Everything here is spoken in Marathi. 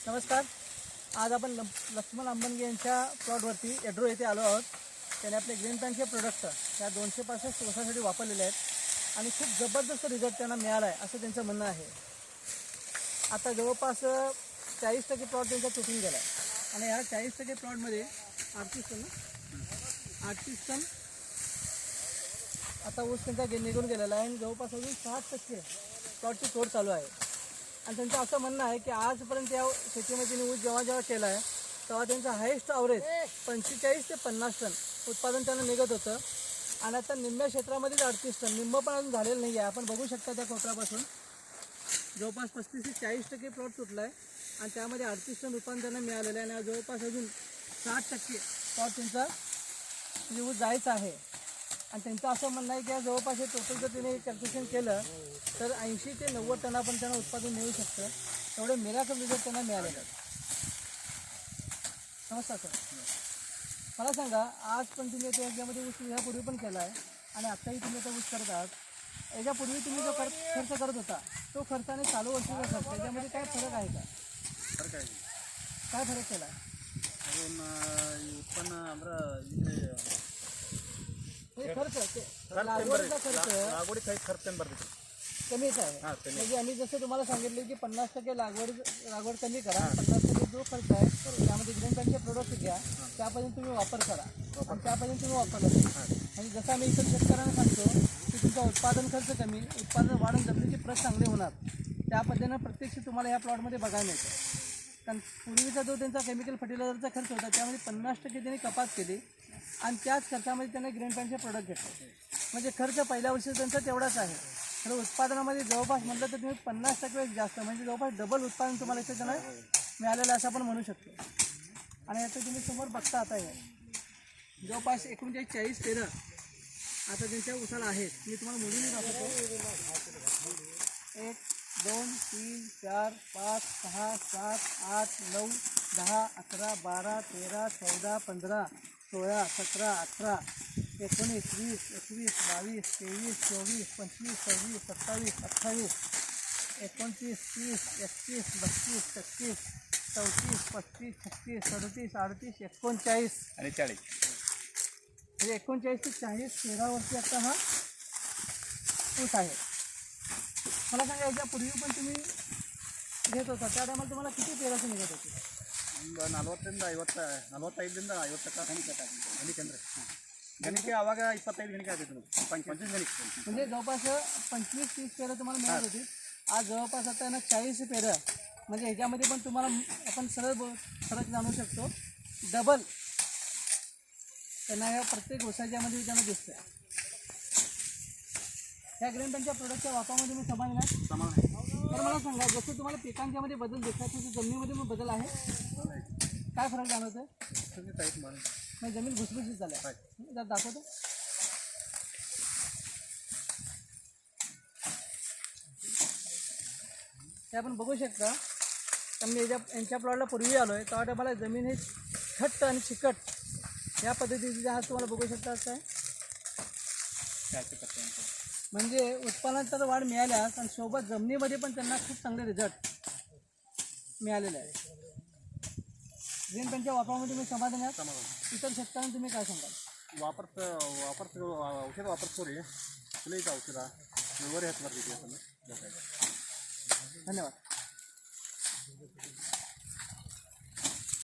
नमस्कार. आज आपण लक्ष्मण आंबनगे यांच्या प्लॉटवरती एड्रो येथे आलो आहोत. त्याने आपले ग्रीन पॅनचे प्रोडक्ट या 265 वर्षासाठी वापरलेले आहेत आणि खूप जबरदस्त रिझल्ट त्यांना मिळाला आहे असं त्यांचं म्हणणं आहे. आता जवळपास 40% प्लॉट त्यांचा तुटून गेला आहे आणि ह्या 40% प्लॉटमध्ये 38 टन आता ऊस त्यांचा निघून गेलेला आहे आणि जवळपास अजून 60% प्लॉटची तोड चालू आहे. आणि त्यांचं असं म्हणणं आहे की आजपर्यंत या शेतीमध्ये त्यांनी ऊस जेव्हा केला आहे तेव्हा त्यांचं हायेस्ट ॲव्हरेज 45 ते 50 टन उत्पादन त्यांना निघत होतं आणि आता निम्म्या क्षेत्रामध्येच 38 टन, निम्मं पण अजून झालेलं नाही आहे. आपण बघू शकता त्या कोपऱ्यापासून जवळपास 35 ते 40% प्लॉट तुटला आहे आणि त्यामध्ये 38 टन उत्पादन त्यांना मिळालेलं आहे आणि जवळपास अजून 60% प्लॉट त्यांचा ऊस जायचं आहे. आणि त्यांचं असं म्हणणं आहे की जवळपास हे टोटल जर तिने कॅल्क्युलेशन केलं तर 80 ते 90 टनापर्यंत त्यांना उत्पादन मिळू शकतं. तेवढे मिराकल रिझल्ट त्यांना मिळालेले आहेत. नमस्कार सर, मला सांगा आज पण तुम्ही आता याच्यामध्ये ऊस ह्यापूर्वी पण केला आहे आणि आत्ताही तुम्ही आता ऊस करत आहात. याच्यापूर्वी तुम्ही जो खर्च करत होता तो खर्च आणि चालू वर्षाचा खर्च याच्यामध्ये काय फरक आहे का? फरक आहे. काय फरक केला आहे? अजून उत्पन्न खर्च लागवडीचा खर्च लागवडी काही खर्च भरते कमीच आहे. म्हणजे आम्ही जसं तुम्हाला सांगितलं की 50% लागवड कमी करा, 50% जो खर्च आहे त्यामध्ये ग्रीन पॅनचे प्रोडक्ट घ्या, त्यापासून तुम्ही वापर करा आणि त्यापासून तुम्ही वापरलं. म्हणजे जसं आम्ही इतर शेतकऱ्यांना सांगतो की तुमचा उत्पादन खर्च कमी, उत्पादन वाढून जमिनीची प्रत चांगली होणार, त्या पद्धतीनं प्रत्यक्ष तुम्हाला या प्लॉटमध्ये बघायला मिळतं. कारण पूर्वीचा जो त्यांचा केमिकल फर्टिलायझरचा खर्च होता त्यामध्ये 50% त्यांनी कपात केली आणि त्याच खर्चामध्ये त्यांनी ग्रीन पॅनचे प्रोडक्ट घेतले. म्हणजे खर्च पहिल्या वर्षी त्यांचा तेवढाच आहे, तर उत्पादनामध्ये जवळपास म्हटलं तर तुम्ही 50% जास्त म्हणजे जवळपास डबल उत्पादन तुम्हाला इथे त्यांना मिळालेलं असं आपण म्हणू शकतो. आणि आता तुम्ही समोर बघता आता हे जवळपास 39 पेरं आता त्यांच्या उसाला आहेत. मी तुम्हाला मोजून दाखवतो. 1 2 3 4 5 6 7 8 9 10 11 12 13 14 15 16 17 18 19 20 21 22 23 24 25 26 27 28 29 30 31 32 33 34 35 36 37 38 39 आणि 40 म्हणजे 39 ते 40 13 वर्षी आता हा ऊस आहे. मला सांगा याच्यापूर्वी पण तुम्ही घेत होता त्या टायमाला तुम्हाला किती पेराचं निघत होते? 45 ಗಣಿಕೆ ಆವಾಗ 25 ಗಣಿಕೆ ಆಗ್ತಿತ್ತು. 25 ಗಣಿಕೆ म्हणजे जवळपास 25-30 पेरं तुम्हाला मिळत होती. आज जवळपास आता ना 40 पेरं, म्हणजे ह्याच्यामध्ये पण तुम्हाला आपण सरळ फरक जाणू शकतो. डबल त्यांना या प्रत्येक ऊसाच्यामध्ये त्यांना दिसतं. ह्या ग्रीन पॅनच्या प्रोडक्टच्या वापरामध्ये मी समाधान आहे. तर मला सांगा जसं तुम्हाला पिकांच्यामध्ये बदल दिसतात तसं जमिनीमध्ये पण बदल आहे. काय फरक जाणवतं आहे? म्हणजे जमीन भुसभुशीत झाली आहे. जर दाखवतो ते आपण बघू शकता. तर मी यांच्या प्लॉटला पूर्वी आलो आहे तेव्हा मला जमीन ही घट्ट आणि चिकट या पद्धतीची आज तुम्हाला बघू शकता. काय म्हणजे उत्पन्नात तर वाढ मिळाल्यास आणि सोबत जमिनीमध्ये पण त्यांना खूप चांगले रिझल्ट मिळालेले आहे. ग्रीन पॅनच्या वापरामध्ये तुम्ही समाधान आहात? इतर शेतकऱ्यांना तुम्ही काय सांगाल? ಔಷಧ ವಾಪರ್ಸ್ಕೊರಿ, ಚಲೋ ಐತೆ ಔಷಧ. ಇಳುವರಿ ಹೆಚ್ಚು ಬರ್ತೈತಿ. धन्यवाद.